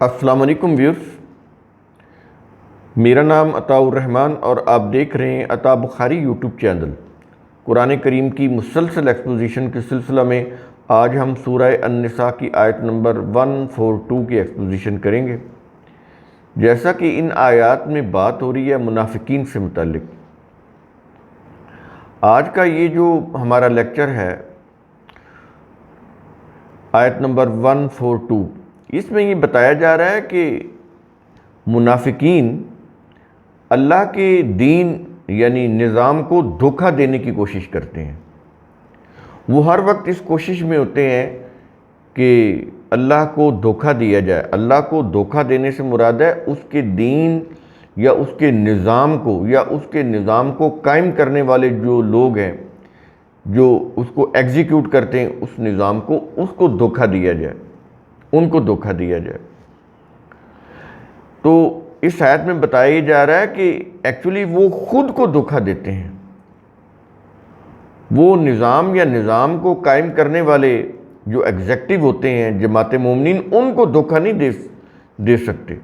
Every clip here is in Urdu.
السلام علیکم ویورز، میرا نام عطاء الرحمن اور آپ دیکھ رہے ہیں عطاء بخاری یوٹیوب چینل۔ قرآن کریم کی مسلسل ایکسپوزیشن کے سلسلہ میں آج ہم سورہ النساء کی آیت نمبر 142 کی ایکسپوزیشن کریں گے۔ جیسا کہ ان آیات میں بات ہو رہی ہے منافقین سے متعلق، آج کا یہ جو ہمارا لیکچر ہے آیت نمبر 142، اس میں یہ بتایا جا رہا ہے کہ منافقین اللہ کے دین یعنی نظام کو دھوکہ دینے کی کوشش کرتے ہیں۔ وہ ہر وقت اس کوشش میں ہوتے ہیں کہ اللہ کو دھوکہ دیا جائے۔ اللہ کو دھوکہ دینے سے مراد ہے اس کے دین یا اس کے نظام کو یا اس کے نظام کو قائم کرنے والے جو لوگ ہیں، جو اس کو ایگزیکیوٹ کرتے ہیں، اس نظام کو، اس کو دھوکہ دیا جائے، ان کو دھوکہ دیا جائے۔ تو اس آیت میں بتایا جا رہا ہے کہ ایکچولی وہ خود کو دھوکہ دیتے ہیں۔ وہ نظام یا نظام کو قائم کرنے والے جو ایگزیکٹو ہوتے ہیں، جماعت مومنین، ان کو دھوکہ نہیں دے سکتے۔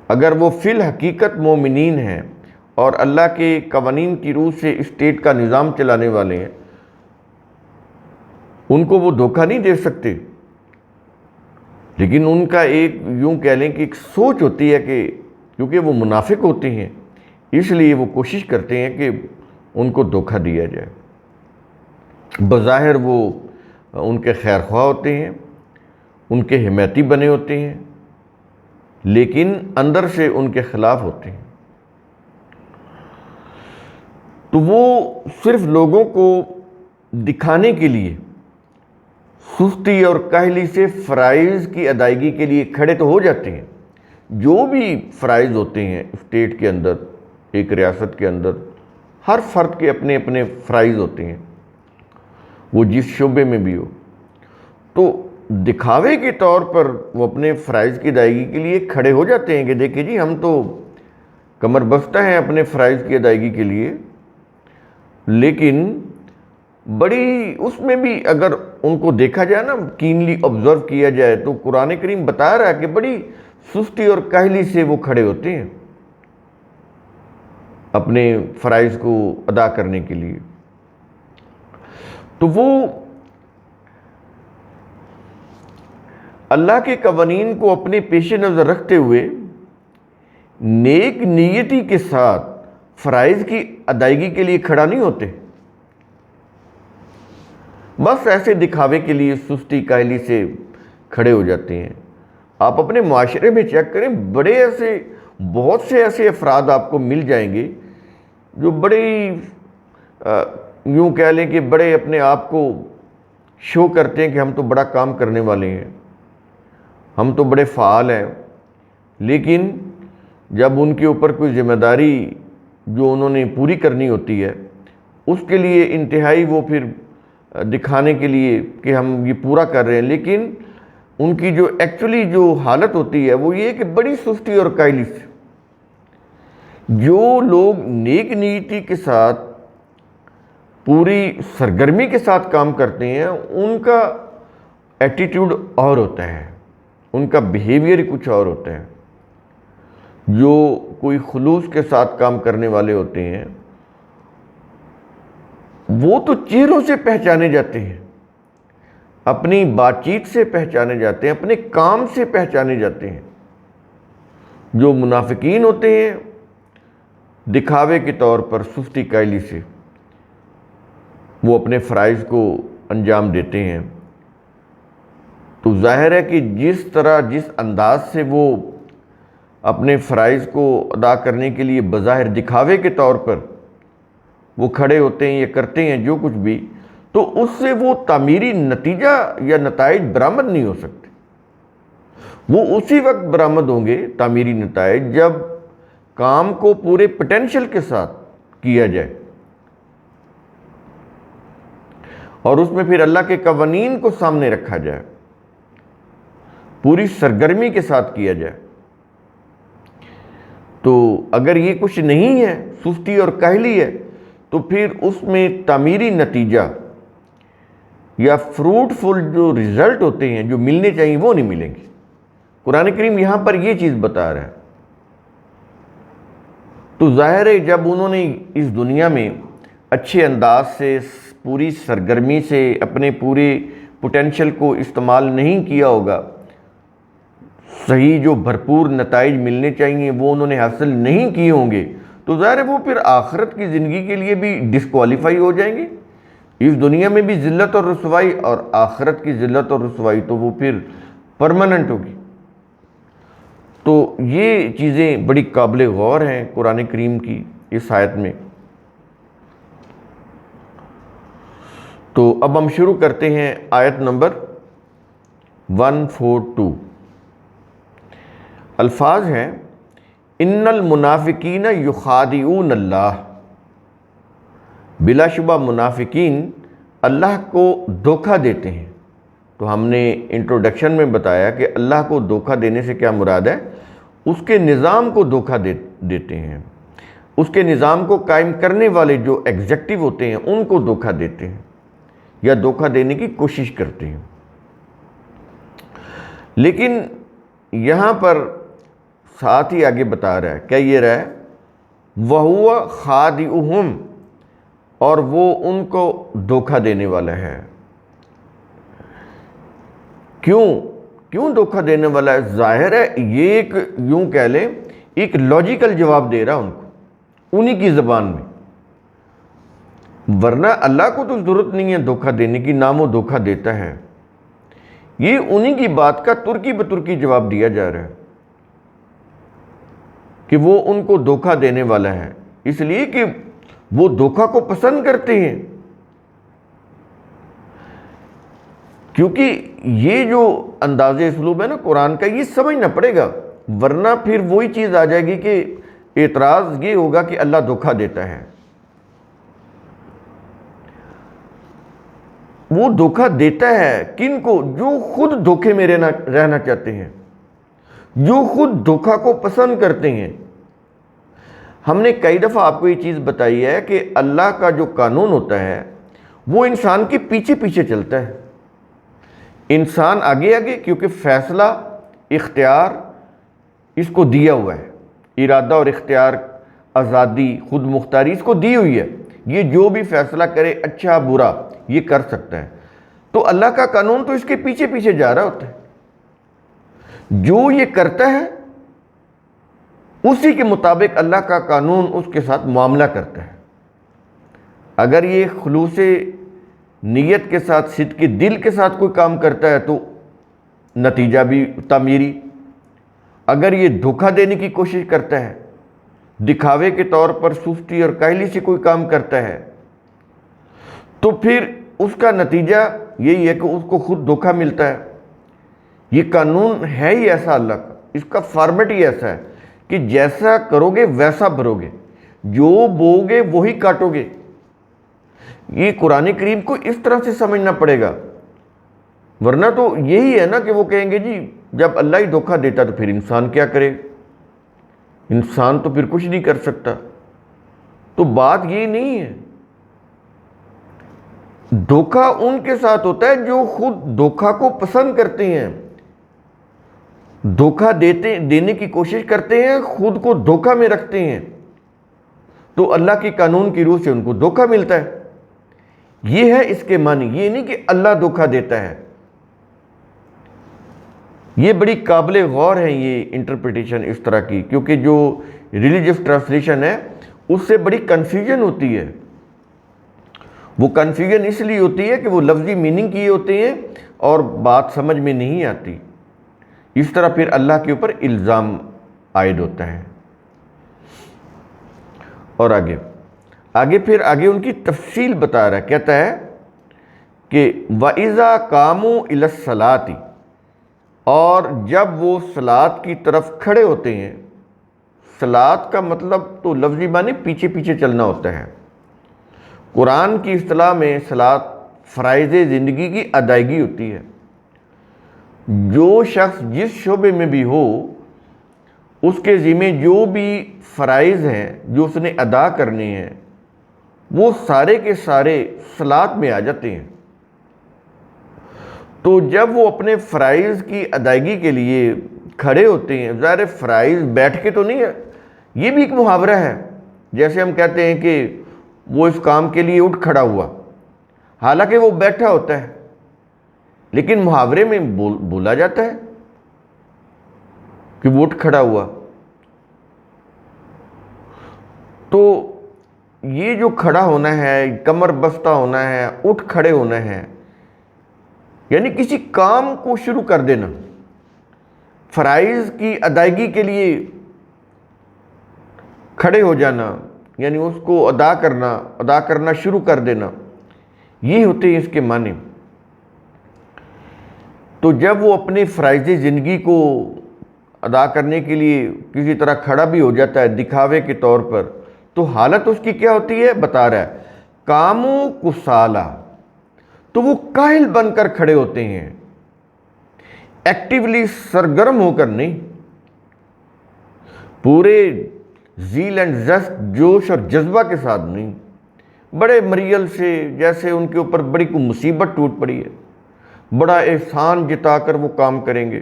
اگر وہ فی الحقیقت مومنین ہیں اور اللہ کے قوانین کی روح سے اسٹیٹ کا نظام چلانے والے ہیں، ان کو وہ دھوکہ نہیں دے سکتے۔ لیکن ان کا ایک یوں کہہ لیں کہ ایک سوچ ہوتی ہے کہ کیونکہ وہ منافق ہوتے ہیں، اس لیے وہ کوشش کرتے ہیں کہ ان کو دھوکہ دیا جائے۔ بظاہر وہ ان کے خیر خواہ ہوتے ہیں، ان کے حمایتی بنے ہوتے ہیں، لیکن اندر سے ان کے خلاف ہوتے ہیں۔ تو وہ صرف لوگوں کو دکھانے کے لیے سستی اور کاہلی سے فرائض کی ادائیگی کے لیے کھڑے تو ہو جاتے ہیں۔ جو بھی فرائض ہوتے ہیں اسٹیٹ کے اندر، ایک ریاست کے اندر، ہر فرد کے اپنے اپنے فرائض ہوتے ہیں، وہ جس شعبے میں بھی ہو، تو دکھاوے کے طور پر وہ اپنے فرائض کی ادائیگی کے لیے کھڑے ہو جاتے ہیں کہ دیکھیں جی ہم تو کمر بستہ ہیں اپنے فرائض کی ادائیگی کے لیے۔ لیکن بڑی اس میں بھی اگر ان کو دیکھا جائے نا، کینلی آبزرو کیا جائے، تو قرآن کریم بتا رہا ہے کہ بڑی سستی اور کاہلی سے وہ کھڑے ہوتے ہیں اپنے فرائض کو ادا کرنے کے لیے۔ تو وہ اللہ کے قوانین کو اپنے پیش نظر رکھتے ہوئے نیک نیتی کے ساتھ فرائض کی ادائیگی کے لیے کھڑا نہیں ہوتے، بس ایسے دکھاوے کے لیے سستی کاہلی سے کھڑے ہو جاتے ہیں۔ آپ اپنے معاشرے میں چیک کریں، بہت سے ایسے افراد آپ کو مل جائیں گے جو بڑے یوں کہہ لیں کہ بڑے اپنے آپ کو شو کرتے ہیں کہ ہم تو بڑا کام کرنے والے ہیں، ہم تو بڑے فعال ہیں، لیکن جب ان کے اوپر کوئی ذمہ داری جو انہوں نے پوری کرنی ہوتی ہے، اس کے لیے انتہائی وہ پھر دکھانے کے لیے کہ ہم یہ پورا کر رہے ہیں، لیکن ان کی جو ایکچولی جو حالت ہوتی ہے وہ یہ کہ بڑی سستی اور کاہلی سے۔ جو لوگ نیک نیتی کے ساتھ پوری سرگرمی کے ساتھ کام کرتے ہیں، ان کا ایٹیٹیوڈ اور ہوتا ہے، ان کا بیہیویئر کچھ اور ہوتا ہے۔ جو کوئی خلوص کے ساتھ کام کرنے والے ہوتے ہیں، وہ تو چہروں سے پہچانے جاتے ہیں، اپنی بات چیت سے پہچانے جاتے ہیں، اپنے کام سے پہچانے جاتے ہیں۔ جو منافقین ہوتے ہیں، دکھاوے کے طور پر سستی کاہلی سے وہ اپنے فرائض کو انجام دیتے ہیں۔ تو ظاہر ہے کہ جس انداز سے وہ اپنے فرائض کو ادا کرنے کے لیے بظاہر دکھاوے کے طور پر وہ کھڑے ہوتے ہیں یا کرتے ہیں جو کچھ بھی، تو اس سے وہ تعمیری نتیجہ یا نتائج برآمد نہیں ہو سکتے۔ وہ اسی وقت برآمد ہوں گے تعمیری نتائج جب کام کو پورے پوٹینشل کے ساتھ کیا جائے اور اس میں پھر اللہ کے قوانین کو سامنے رکھا جائے، پوری سرگرمی کے ساتھ کیا جائے۔ تو اگر یہ کچھ نہیں ہے، سستی اور کاہلی ہے، تو پھر اس میں تعمیری نتیجہ یا فروٹفل جو رزلٹ ہوتے ہیں جو ملنے چاہیے وہ نہیں ملیں گے۔ قرآن کریم یہاں پر یہ چیز بتا رہا ہے۔ تو ظاہر ہے جب انہوں نے اس دنیا میں اچھے انداز سے پوری سرگرمی سے اپنے پورے پوٹینشل کو استعمال نہیں کیا ہوگا، صحیح جو بھرپور نتائج ملنے چاہیے وہ انہوں نے حاصل نہیں کیے ہوں گے، تو ظاہر ہے وہ پھر آخرت کی زندگی کے لیے بھی ڈسکوالیفائی ہو جائیں گے۔ اس دنیا میں بھی ذلت اور رسوائی، اور آخرت کی ذلت اور رسوائی تو وہ پھر پرماننٹ ہوگی۔ تو یہ چیزیں بڑی قابل غور ہیں قرآن کریم کی اس آیت میں۔ تو اب ہم شروع کرتے ہیں آیت نمبر 142۔ الفاظ ہیں، ان المنافقین یخادعون اللہ، بلا شبہ منافقین اللہ کو دھوکہ دیتے ہیں۔ تو ہم نے انٹروڈکشن میں بتایا کہ اللہ کو دھوکہ دینے سے کیا مراد ہے، اس کے نظام کو دھوکہ دیتے ہیں، اس کے نظام کو قائم کرنے والے جو ایگزیکٹو ہوتے ہیں ان کو دھوکہ دیتے ہیں یا دھوکہ دینے کی کوشش کرتے ہیں۔ لیکن یہاں پر ساتھ ہی آگے بتا رہا ہے، کیا یہ رہا ہے، وَهُوَ خَادِعُهُمْ، اور وہ ان کو دھوکہ دینے والا ہے۔ کیوں دھوکہ دینے والا ہے؟ ظاہر ہے یہ ایک یوں کہہ لیں ایک لاجیکل جواب دے رہا ان کو انہی کی زبان میں، ورنہ اللہ کو تو ضرورت نہیں ہے دھوکہ دینے کی، نام وہ دھوکہ دیتا ہے۔ یہ انہی کی بات کا ترکی بترکی جواب دیا جا رہا ہے کہ وہ ان کو دھوکہ دینے والا ہے، اس لیے کہ وہ دھوکہ کو پسند کرتے ہیں۔ کیونکہ یہ جو انداز اسلوب ہے نا قرآن کا، یہ سمجھنا پڑے گا، ورنہ پھر وہی چیز آ جائے گی کہ اعتراض یہ ہوگا کہ اللہ دھوکہ دیتا ہے۔ وہ دھوکہ دیتا ہے کن کو؟ جو خود دھوکے میں رہنا چاہتے ہیں، جو خود دھوکہ کو پسند کرتے ہیں۔ ہم نے کئی دفعہ آپ کو یہ چیز بتائی ہے کہ اللہ کا جو قانون ہوتا ہے وہ انسان کے پیچھے پیچھے چلتا ہے، انسان آگے آگے، کیونکہ فیصلہ اختیار اس کو دیا ہوا ہے، ارادہ اور اختیار، آزادی، خود مختاری اس کو دی ہوئی ہے، یہ جو بھی فیصلہ کرے اچھا برا یہ کر سکتا ہے۔ تو اللہ کا قانون تو اس کے پیچھے پیچھے جا رہا ہوتا ہے، جو یہ کرتا ہے اسی کے مطابق اللہ کا قانون اس کے ساتھ معاملہ کرتا ہے۔ اگر یہ خلوص نیت کے ساتھ، صدق دل کے ساتھ کوئی کام کرتا ہے تو نتیجہ بھی تعمیری، اگر یہ دھوکہ دینے کی کوشش کرتا ہے، دکھاوے کے طور پر سستی اور کاہلی سے کوئی کام کرتا ہے، تو پھر اس کا نتیجہ یہی ہے کہ اس کو خود دھوکہ ملتا ہے۔ یہ قانون ہے ہی ایسا اللہ کا، اس کا فارمیٹ ہی ایسا ہے کہ جیسا کرو گے ویسا بھرو گے، جو بو گے وہی کاٹو گے۔ یہ قرآن کریم کو اس طرح سے سمجھنا پڑے گا، ورنہ تو یہی ہے نا کہ وہ کہیں گے جی جب اللہ ہی دھوکہ دیتا تو پھر انسان کیا کرے، انسان تو پھر کچھ نہیں کر سکتا۔ تو بات یہ نہیں ہے، دھوکہ ان کے ساتھ ہوتا ہے جو خود دھوکہ کو پسند کرتے ہیں، دھوکہ دینے کی کوشش کرتے ہیں، خود کو دھوکہ میں رکھتے ہیں، تو اللہ کے قانون کی روح سے ان کو دھوکہ ملتا ہے۔ یہ ہے اس کے معنی، یہ نہیں کہ اللہ دھوکہ دیتا ہے۔ یہ بڑی قابل غور ہے یہ انٹرپریٹیشن اس طرح کی، کیونکہ جو ریلیجیس ٹرانسلیشن ہے اس سے بڑی کنفیوژن ہوتی ہے۔ وہ کنفیوژن اس لیے ہوتی ہے کہ وہ لفظی میننگ کیے ہوتے ہیں اور بات سمجھ میں نہیں آتی، اس طرح پھر اللہ کے اوپر الزام عائد ہوتا ہے۔ اور آگے ان کی تفصیل بتا رہا ہے، کہتا ہے کہ وَإِذَا قَامُوا إِلَى الصَّلَاةِ، اور جب وہ صلاۃ کی طرف کھڑے ہوتے ہیں۔ صلاۃ کا مطلب تو لفظی معنی پیچھے پیچھے چلنا ہوتا ہے۔ قرآن کی اصطلاح میں صلاۃ فرائض زندگی کی ادائیگی ہوتی ہے۔ جو شخص جس شعبے میں بھی ہو، اس کے ذمہ جو بھی فرائض ہیں جو اس نے ادا کرنے ہیں، وہ سارے کے سارے صلاۃ میں آ جاتے ہیں۔ تو جب وہ اپنے فرائض کی ادائیگی کے لیے کھڑے ہوتے ہیں، ظاہر فرائض بیٹھ کے تو نہیں ہے، یہ بھی ایک محاورہ ہے، جیسے ہم کہتے ہیں کہ وہ اس کام کے لیے اٹھ کھڑا ہوا، حالانکہ وہ بیٹھا ہوتا ہے، لیکن محاورے میں بولا جاتا ہے کہ وہ اٹھ کھڑا ہوا۔ تو یہ جو کھڑا ہونا ہے، کمر بستہ ہونا ہے، اٹھ کھڑے ہونا ہے، یعنی کسی کام کو شروع کر دینا، فرائض کی ادائیگی کے لیے کھڑے ہو جانا، یعنی اس کو ادا کرنا شروع کر دینا، یہ ہوتے ہیں اس کے معنی۔ تو جب وہ اپنے فرائض زندگی کو ادا کرنے کے لیے کسی طرح کھڑا بھی ہو جاتا ہے دکھاوے کے طور پر، تو حالت اس کی کیا ہوتی ہے؟ بتا رہا ہے کاموں کسالہ، تو وہ کاہل بن کر کھڑے ہوتے ہیں، ایکٹیولی سرگرم ہو کر نہیں، پورے زیل اینڈ زسٹ، جوش اور جذبہ کے ساتھ نہیں، بڑے مریل سے، جیسے ان کے اوپر بڑی کوئی مصیبت ٹوٹ پڑی ہے، بڑا احسان جتا کر وہ کام کریں گے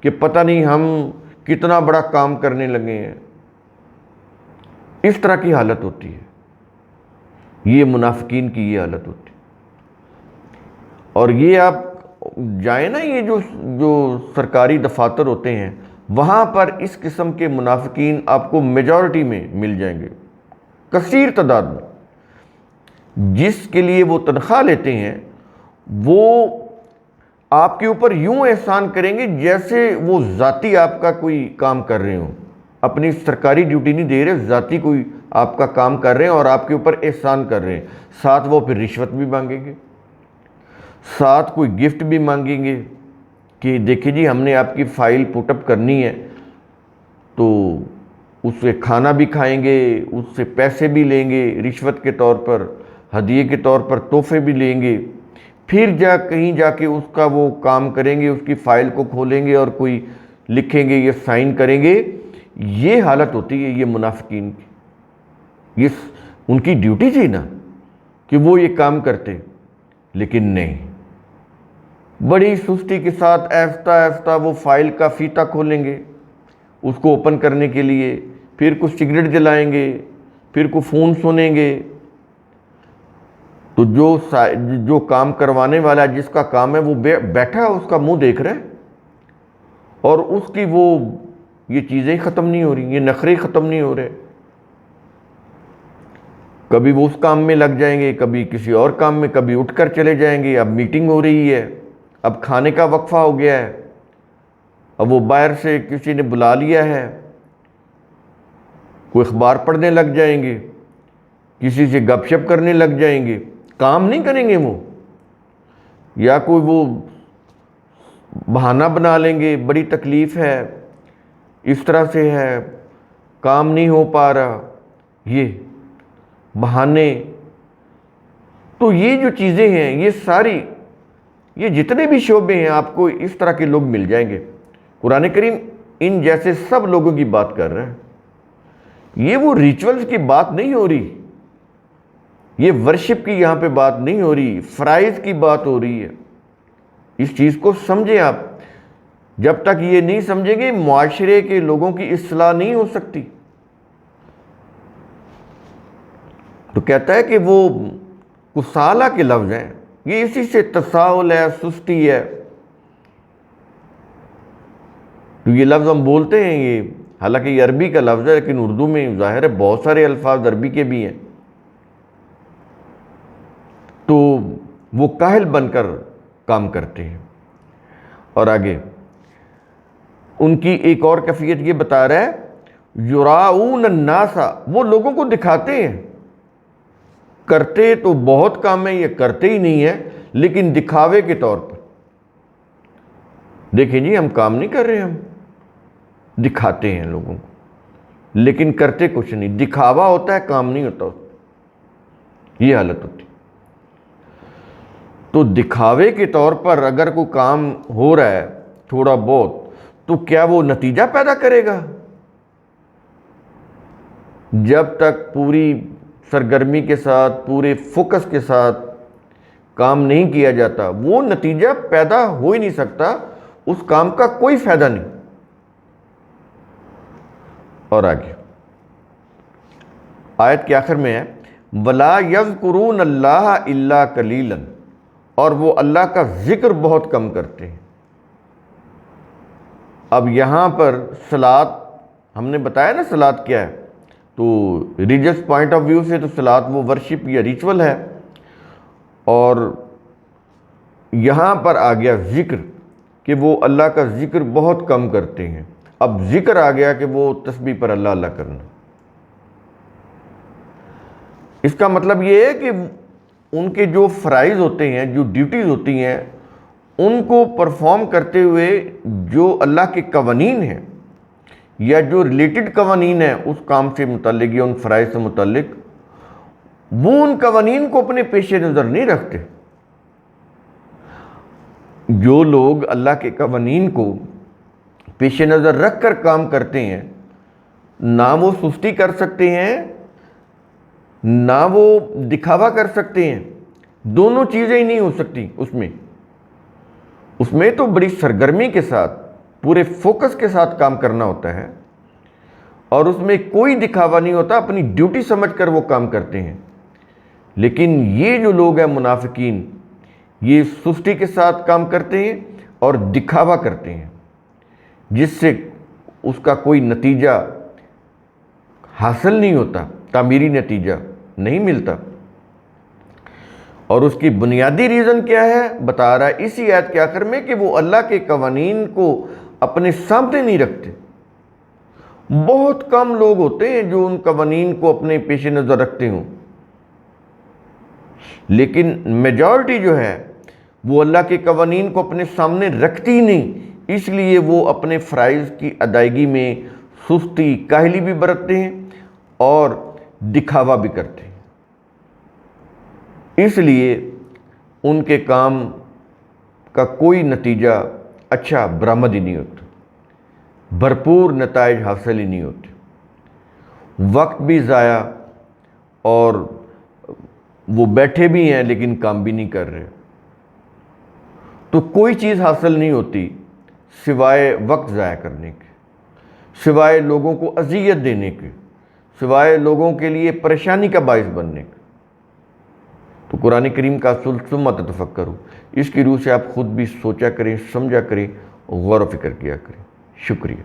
کہ پتہ نہیں ہم کتنا بڑا کام کرنے لگے ہیں، اس طرح کی حالت ہوتی ہے، یہ منافقین کی یہ حالت ہوتی ہے۔ اور یہ آپ جائیں نا، یہ جو سرکاری دفاتر ہوتے ہیں، وہاں پر اس قسم کے منافقین آپ کو میجورٹی میں مل جائیں گے، کثیر تعداد میں۔ جس کے لیے وہ تنخواہ لیتے ہیں، وہ آپ کے اوپر یوں احسان کریں گے جیسے وہ ذاتی آپ کا کوئی کام کر رہے ہوں، اپنی سرکاری ڈیوٹی نہیں دے رہے، ذاتی کوئی آپ کا کام کر رہے ہیں اور آپ کے اوپر احسان کر رہے ہیں، ساتھ وہ پھر رشوت بھی مانگیں گے، ساتھ کوئی گفٹ بھی مانگیں گے کہ دیکھیں جی ہم نے آپ کی فائل پٹ اپ کرنی ہے، تو اس سے کھانا بھی کھائیں گے، اس سے پیسے بھی لیں گے رشوت کے طور پر، ہدیے کے طور پر تحفے بھی لیں گے، پھر کہیں جا کے اس کا وہ کام کریں گے، اس کی فائل کو کھولیں گے اور کوئی لکھیں گے یا سائن کریں گے۔ یہ حالت ہوتی ہے یہ منافقین کی، یہ ان کی ڈیوٹی تھی نا کہ وہ یہ کام کرتے، لیکن نہیں، بڑی سستی کے ساتھ آہستہ آہستہ وہ فائل کا فیتہ کھولیں گے اس کو اوپن کرنے کے لیے، پھر کچھ سگریٹ جلائیں گے، پھر کوئی فون سنیں گے۔ تو جو کام کروانے والا جس کا کام ہے وہ بیٹھا ہے، اس کا منہ دیکھ رہا ہے، اور اس کی وہ یہ چیزیں ختم نہیں ہو رہی، یہ نخرے ختم نہیں ہو رہے، کبھی وہ اس کام میں لگ جائیں گے، کبھی کسی اور کام میں، کبھی اٹھ کر چلے جائیں گے، اب میٹنگ ہو رہی ہے، اب کھانے کا وقفہ ہو گیا ہے، اب وہ باہر سے کسی نے بلا لیا ہے، کوئی اخبار پڑھنے لگ جائیں گے، کسی سے گپ شپ کرنے لگ جائیں گے، کام نہیں کریں گے وہ، یا کوئی وہ بہانہ بنا لیں گے، بڑی تکلیف ہے، اس طرح سے ہے، کام نہیں ہو پا رہا، یہ بہانے۔ تو یہ جو چیزیں ہیں، یہ ساری، یہ جتنے بھی شعبے ہیں، آپ کو اس طرح کے لوگ مل جائیں گے۔ قرآن کریم ان جیسے سب لوگوں کی بات کر رہا ہے، یہ وہ ریچولز کی بات نہیں ہو رہی، یہ ورشپ کی یہاں پہ بات نہیں ہو رہی، فرائض کی بات ہو رہی ہے۔ اس چیز کو سمجھیں آپ، جب تک یہ نہیں سمجھیں گے معاشرے کے لوگوں کی اصلاح نہیں ہو سکتی۔ تو کہتا ہے کہ وہ کسالہ کے لفظ ہیں، یہ اسی سے تساہل ہے، سستی ہے۔ تو یہ لفظ ہم بولتے ہیں، یہ حالانکہ یہ عربی کا لفظ ہے، لیکن اردو میں ظاہر ہے بہت سارے الفاظ عربی کے بھی ہیں۔ تو وہ کاہل بن کر کام کرتے ہیں۔ اور آگے ان کی ایک اور کیفیت یہ بتا رہا ہے، یراؤن الناس، وہ لوگوں کو دکھاتے ہیں، کرتے تو بہت کام ہے، یہ کرتے ہی نہیں ہے، لیکن دکھاوے کے طور پر، دیکھیں جی ہم کام نہیں کر رہے، ہم دکھاتے ہیں لوگوں کو، لیکن کرتے کچھ نہیں، دکھاوا ہوتا ہے، کام نہیں ہوتا، یہ حالت ہوتی۔ تو دکھاوے کے طور پر اگر کوئی کام ہو رہا ہے تھوڑا بہت، تو کیا وہ نتیجہ پیدا کرے گا؟ جب تک پوری سرگرمی کے ساتھ، پورے فوکس کے ساتھ کام نہیں کیا جاتا، وہ نتیجہ پیدا ہو ہی نہیں سکتا، اس کام کا کوئی فائدہ نہیں۔ اور آگے آیت کے آخر میں ہے وَلَا يَذْكُرُونَ اللَّهَ إِلَّا قَلِيلًا، اور وہ اللہ کا ذکر بہت کم کرتے ہیں۔ اب یہاں پر صلاۃ، ہم نے بتایا نا صلاۃ کیا ہے، تو ریلیجس پوائنٹ آف ویو سے تو صلاۃ وہ ورشپ یا ریچول ہے، اور یہاں پر آ گیا ذکر کہ وہ اللہ کا ذکر بہت کم کرتے ہیں۔ اب ذکر آ گیا کہ وہ تسبیح پر اللہ اللہ کرنا۔ اس کا مطلب یہ ہے کہ ان کے جو فرائض ہوتے ہیں، جو ڈیوٹیز ہوتی ہیں، ان کو پرفارم کرتے ہوئے جو اللہ کے قوانین ہیں یا جو ریلیٹڈ قوانین ہیں اس کام سے متعلق یا ان فرائض سے متعلق، وہ ان قوانین کو اپنے پیش نظر نہیں رکھتے۔ جو لوگ اللہ کے قوانین کو پیش نظر رکھ کر کام کرتے ہیں، نہ وہ سستی کر سکتے ہیں، نہ وہ دکھاوا کر سکتے ہیں، دونوں چیزیں ہی نہیں ہو سکتی۔ اس میں تو بڑی سرگرمی کے ساتھ، پورے فوکس کے ساتھ کام کرنا ہوتا ہے، اور اس میں کوئی دکھاوا نہیں ہوتا، اپنی ڈیوٹی سمجھ کر وہ کام کرتے ہیں۔ لیکن یہ جو لوگ ہیں منافقین، یہ سستی کے ساتھ کام کرتے ہیں اور دکھاوا کرتے ہیں، جس سے اس کا کوئی نتیجہ حاصل نہیں ہوتا، تعمیری نتیجہ نہیں ملتا۔ اور اس کی بنیادی ریزن کیا ہے بتا رہا ہے اسی آیت کے آخر میں، کہ وہ اللہ کے قوانین کو اپنے سامنے نہیں رکھتے۔ بہت کم لوگ ہوتے ہیں جو ان قوانین کو اپنے پیش نظر رکھتے ہوں، لیکن میجورٹی جو ہے وہ اللہ کے قوانین کو اپنے سامنے رکھتی نہیں، اس لیے وہ اپنے فرائض کی ادائیگی میں سستی، کاہلی بھی برتتے ہیں اور دکھاوا بھی کرتے ہیں۔ اس لیے ان کے کام کا کوئی نتیجہ اچھا برآمد ہی نہیں ہوتا، بھرپور نتائج حاصل ہی نہیں ہوتے، وقت بھی ضائع، اور وہ بیٹھے بھی ہیں لیکن کام بھی نہیں کر رہے۔ تو کوئی چیز حاصل نہیں ہوتی سوائے وقت ضائع کرنے کے، سوائے لوگوں کو اذیت دینے کے، سوائے لوگوں کے لیے پریشانی کا باعث بننے کے۔ تو قرآن کریم کا اصول ثم تتفکروا، اس کی روح سے آپ خود بھی سوچا کریں، سمجھا کریں، غور و فکر کیا کریں۔ شکریہ۔